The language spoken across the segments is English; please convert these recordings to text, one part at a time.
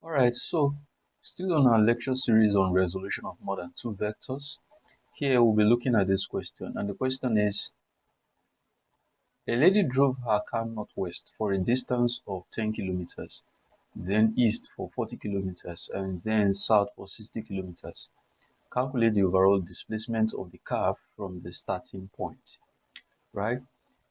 Alright, so still on our lecture series on resolution of more than two vectors. Here we'll be looking at this question, and the question is, a lady drove her car northwest for a distance of 10 kilometers, then east for 40 kilometers, and then south for 60 kilometers. Calculate the overall displacement of the car from the starting point, right?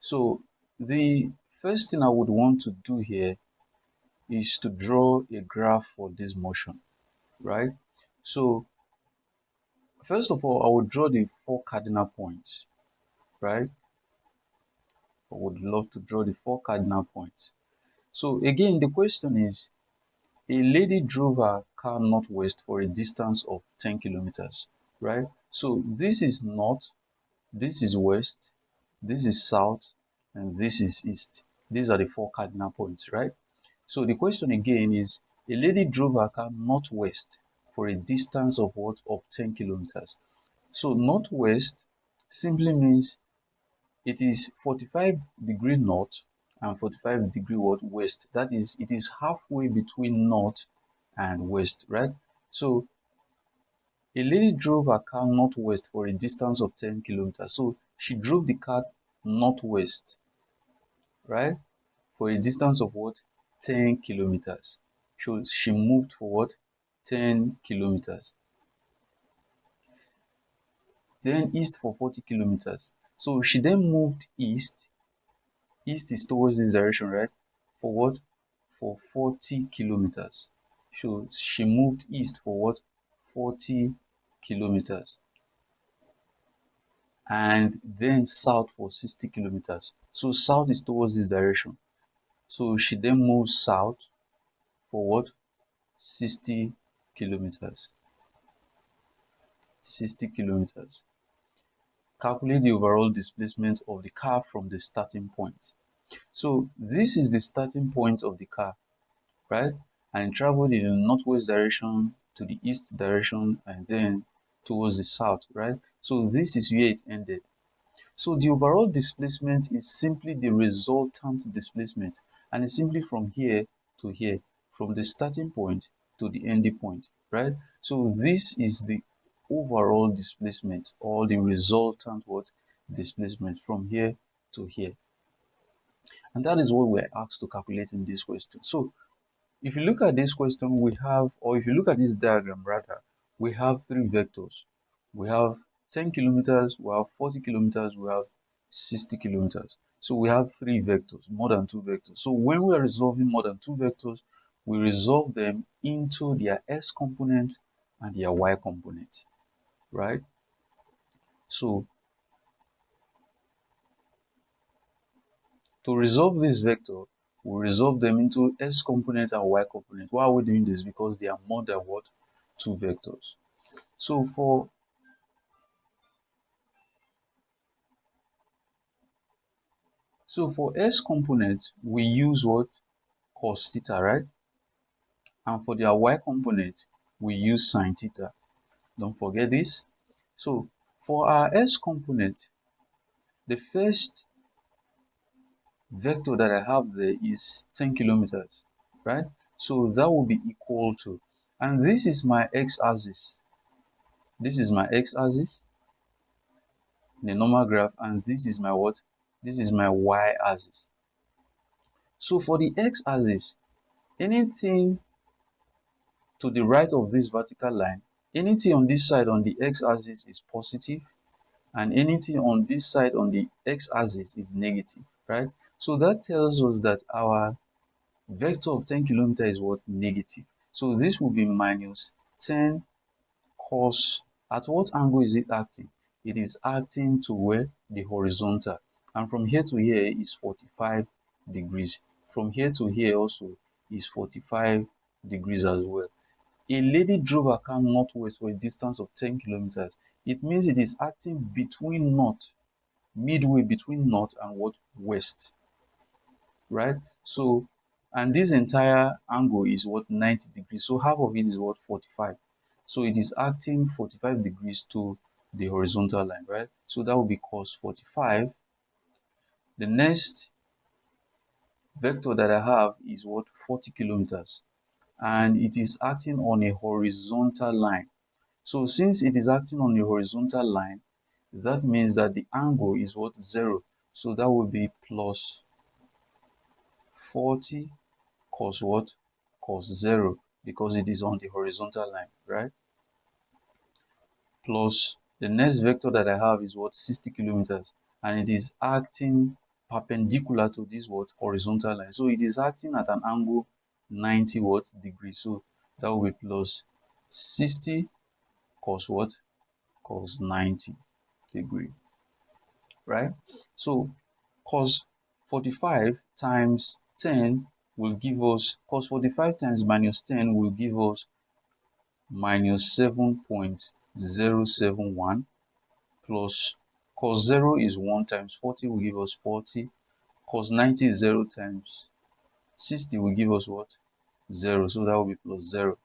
So the first thing I would want to do here is to draw a graph for this motion, right? So first of all, I would draw the four cardinal points, right? I would love to draw the four cardinal points. So again, the question is, a lady drove her car northwest for a distance of 10 kilometers, right? So this is north, this is west, this is south, and this is east. These are the four cardinal points, right? So the question again is, a lady drove her car northwest for a distance of what? Of 10 kilometers. So northwest simply means it is 45-degree north and 45-degree what? West. That is, it is halfway between north and west, right? So a lady drove her car northwest for a distance of 10 kilometers. So she drove the car northwest, right? For a distance of what? 10 kilometers. So she moved for what? 10 kilometers. Then east for 40 kilometers. So she then moved east. East is towards this direction, right? For what? For 40 kilometers. So she moved east for what? 40 kilometers. And then south for 60 kilometers. So south is towards this direction. So she then moves south for what? 60 kilometers. 60 kilometers. Calculate the overall displacement of the car from the starting point. So this is the starting point of the car, right? And it traveled in the northwest direction to the east direction and then towards the south, right? So this is where it ended. So the overall displacement is simply the resultant displacement, and it's simply from here to here, from the starting point to the ending point, right? So this is the overall displacement, or the resultant what? Displacement from here to here. And that is what we're asked to calculate in this question. So if you look at this question, we have, or if you look at this diagram rather, we have three vectors. We have 10 kilometers, we have 40 kilometers, we have 60 kilometers. So we have three vectors, more than two vectors. So when we are resolving more than two vectors, we resolve them into their x component and their y component, right? So to resolve this vector, we resolve them into x component and y component. Why are we doing this? Because they are more than what? Two vectors. So for x component, we use what? Cos theta, right? And for their y component, we use sin theta. Don't forget this. So for our x component, the first vector that I have there is 10 kilometers, right? So that will be equal to, and this is my x-axis. This is my x-axis, the normal graph, and this is my what? This is my y-axis. So for the x-axis, anything to the right of this vertical line, anything on this side on the x-axis is positive, and anything on this side on the x-axis is negative, right? So that tells us that our vector of 10 kilometers is what? Negative. So this will be minus 10 cos. At what angle is it acting? It is acting to where? The horizontal. And from here to here is 45 degrees. From here to here also is 45 degrees as well. A lady drove her car northwest for a distance of 10 kilometers. It means it is acting between north, midway between north and what? West, right? So, and this entire angle is what? 90 degrees. So half of it is what? 45. So it is acting 45 degrees to the horizontal line, right? So that will be cos 45. The next vector that I have is what? 40 kilometers. and it is acting on a horizontal line. So since it is acting on a horizontal line, that means that the angle is what? 0. So that would be plus 40 cos what? Cos 0, because it is on the horizontal line, right? Plus the next vector that I have is what? 60 kilometers, and it is acting perpendicular to this what? Horizontal line. So it is acting at an angle 90 what? Degrees. So that will be plus 60 cos what? Cos 90 degree, right? So cos 45 times 10 will give us, cos 45 times minus 10 will give us minus 7.071, plus cos 0 is 1 times 40 will give us 40, cos 90 is 0 times 60 will give us what? 0, so that will be plus 0.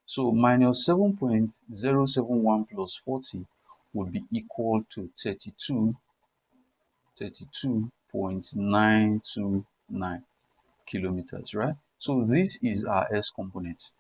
So minus 7.071 plus 40 would be equal to 32.929 kilometers, right? So this is our S component,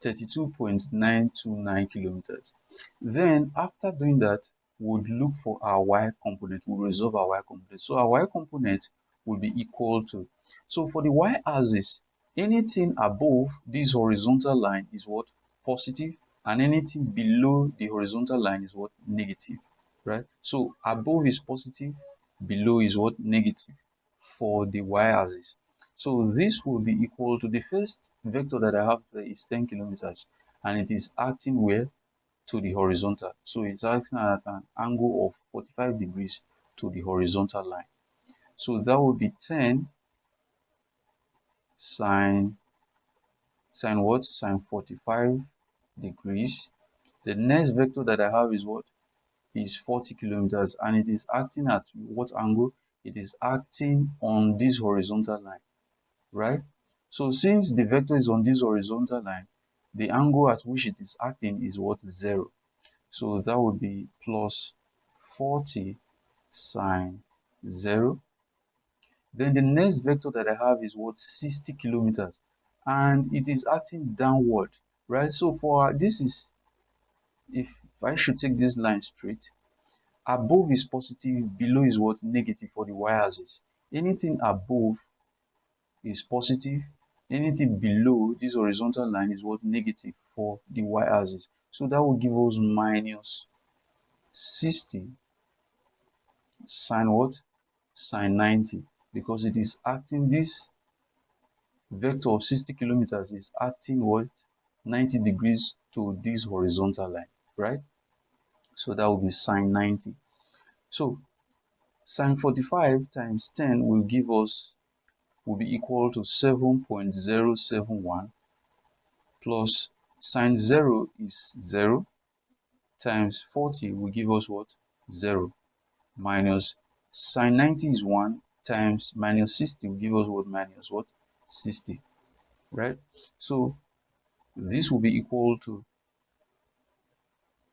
32.929 kilometers. Then after doing that, we'll look for our Y component. We'll resolve our Y component. So our Y component will be equal to, so for the Y axis, anything above this horizontal line is what? Positive, and anything below the horizontal line is what? Negative, right? So above is positive, below is what? Negative for the Y axis. So this will be equal to, the first vector that I have there is 10 kilometers, and it is acting where? To the horizontal. So it's acting at an angle of 45 degrees to the horizontal line. So that would be 10 sine what? Sine 45 degrees. The next vector that I have is what? Is 40 kilometers, and it is acting at what angle? It is acting on this horizontal line, right? So since the vector is on this horizontal line, the angle at which it is acting is what? 0. So that would be plus 40 sine 0. Then the next vector that I have is what? 60 kilometers, and it is acting downward, right? So for this is, if I should take this line straight, above is positive, below is what? Negative for the y-axis. Anything above is positive, anything below this horizontal line is what? Negative for the y-axis. So that will give us minus 60 sine what? Sine 90, because it is acting, this vector of 60 kilometers is acting what? 90 degrees to this horizontal line, right? So that will be sine 90. So sine 45 times 10 will give us, will be equal to 7.071, plus sine 0 is 0 times 40 will give us what? 0, minus sine 90 is 1 times minus 60 will give us what? Minus what? 60, right? So this will be equal to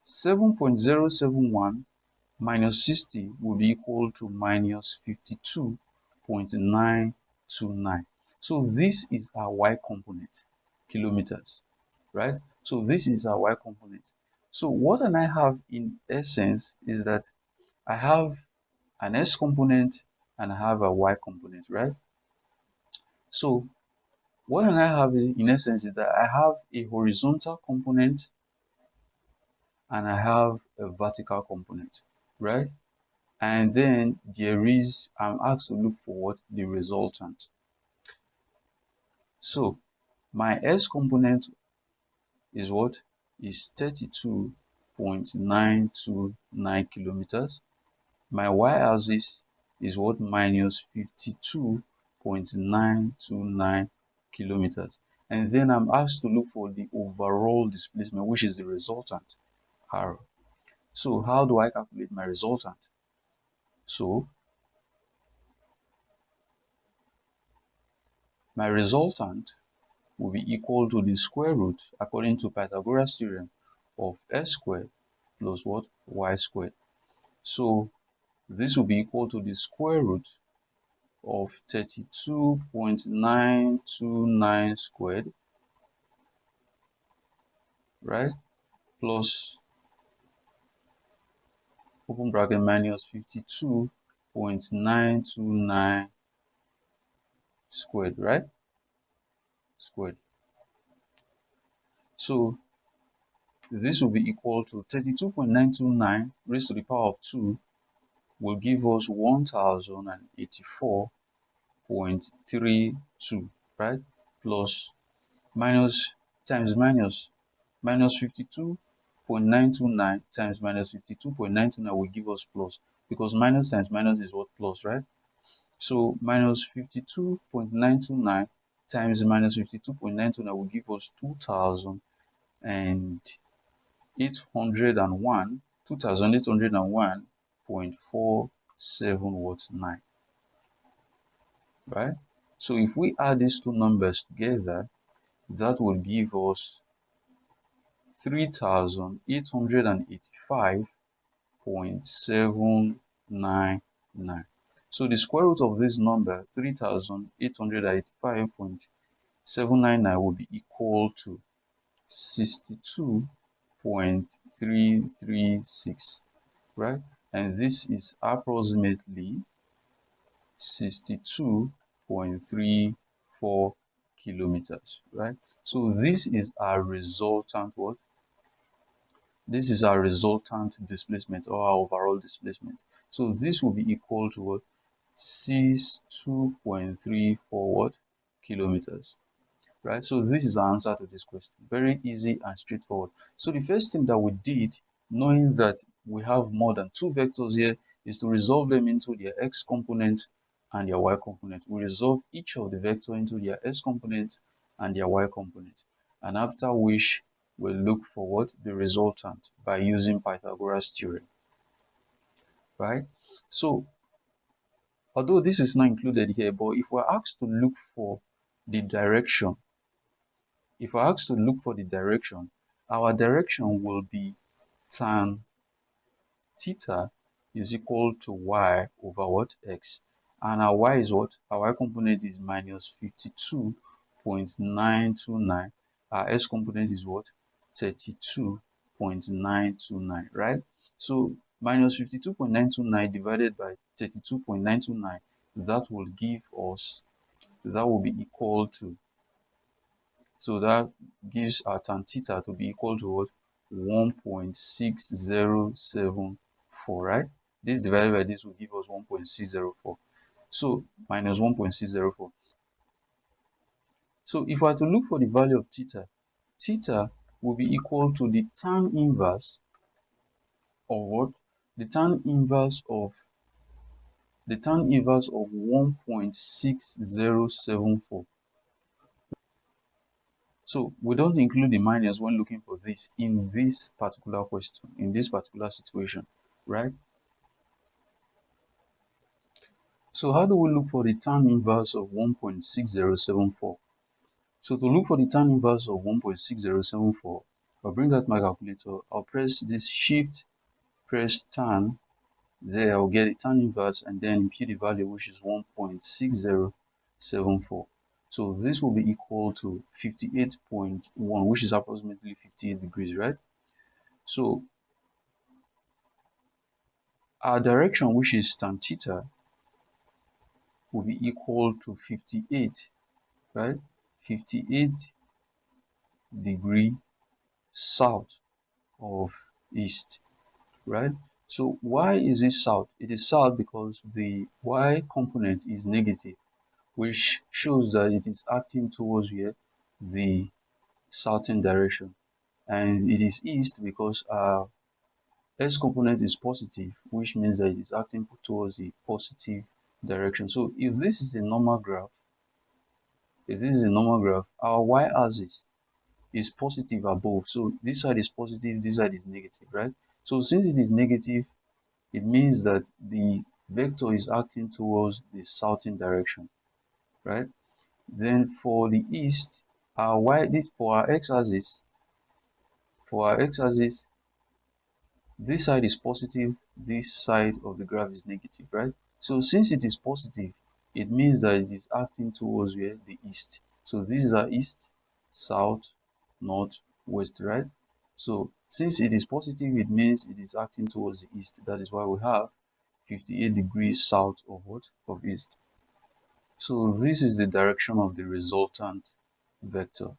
7.071 minus 60 will be equal to minus 52.929. So this is our Y component, kilometers, right? So this is our Y component. So what can I have in essence is that I have an S component and I have a Y component, right? So what can I have in essence is that I have a horizontal component and I have a vertical component, right? And then there is, I'm asked to look for what? The resultant. So my S component is what? Is 32.929 kilometers. My Y axis is what? Minus 52.929 kilometers. And then I'm asked to look for the overall displacement, which is the resultant, R. So how do I calculate my resultant? So my resultant will be equal to the square root, according to Pythagoras theorem, of x squared plus what? Y squared. So this will be equal to the square root of 32.929 squared, right, plus open bracket minus 52.929 squared, right, squared. So this will be equal to 32.929 raised to the power of 2 will give us 1084.32, right, plus minus times minus 52.929 times minus 52.929 will give us plus, because minus times minus is what, plus, right? So minus 52.929 times minus 52.929 will give us 2801.479, right? So if we add these two numbers together, that will give us 3,885.799. So the square root of this number, 3,885.799, will be equal to 62.336, right? And this is approximately 62.34 kilometers, right? So this is our resultant what? This is our resultant displacement, or our overall displacement. So this will be equal to what? 62.34 what? Kilometers, right? So this is our answer to this question. Very easy and straightforward. So the first thing that we did, knowing that we have more than two vectors here, is to resolve them into their x component and their y component. We resolve each of the vector into their s component and their y component, and after which we'll look for what? The resultant by using Pythagoras theorem, right? So although this is not included here, but if we're asked to look for the direction, our direction will be tan theta is equal to y over what? X. And our y is what? Our y component is minus 52.929. Our s component is what? 32.929, right? So minus 52.929 divided by 32.929, that will give us, that will be equal to, so that gives our tan theta to be equal to what? 1.6074, right? This divided by this will give us 1.604. So minus 1.604. So if I were to look for the value of theta, theta will be equal to the tan inverse of what? The tan inverse of 1.6074. So we don't include the minus when looking for this in this particular question, in this particular situation, right? So how do we look for the tan inverse of 1.6074? So to look for the tan inverse of 1.6074, I'll bring out my calculator. I'll press this shift, press tan. There I'll get a tan inverse and then impute the value, which is 1.6074. So this will be equal to 58.1, which is approximately 58 degrees, right? So our direction, which is tan theta, will be equal to 58, right? 58 degree south of east, right? So why is it south? It is south because the y component is negative, which shows that it is acting towards here, the southern direction. And it is east because our s component is positive, which means that it is acting towards the positive direction. So if this is a normal graph, our y-axis is positive above. So this side is positive, this side is negative, right? So since it is negative, it means that the vector is acting towards the southern direction, right? Then for the east, our x-axis, this side is positive, this side of the graph is negative, right? So since it is positive, it means that it is acting towards where? The east. So these are east, south, north, west, right? So since it is positive, it means it is acting towards the east. That is why we have 58 degrees south of what? Of east. So this is the direction of the resultant vector.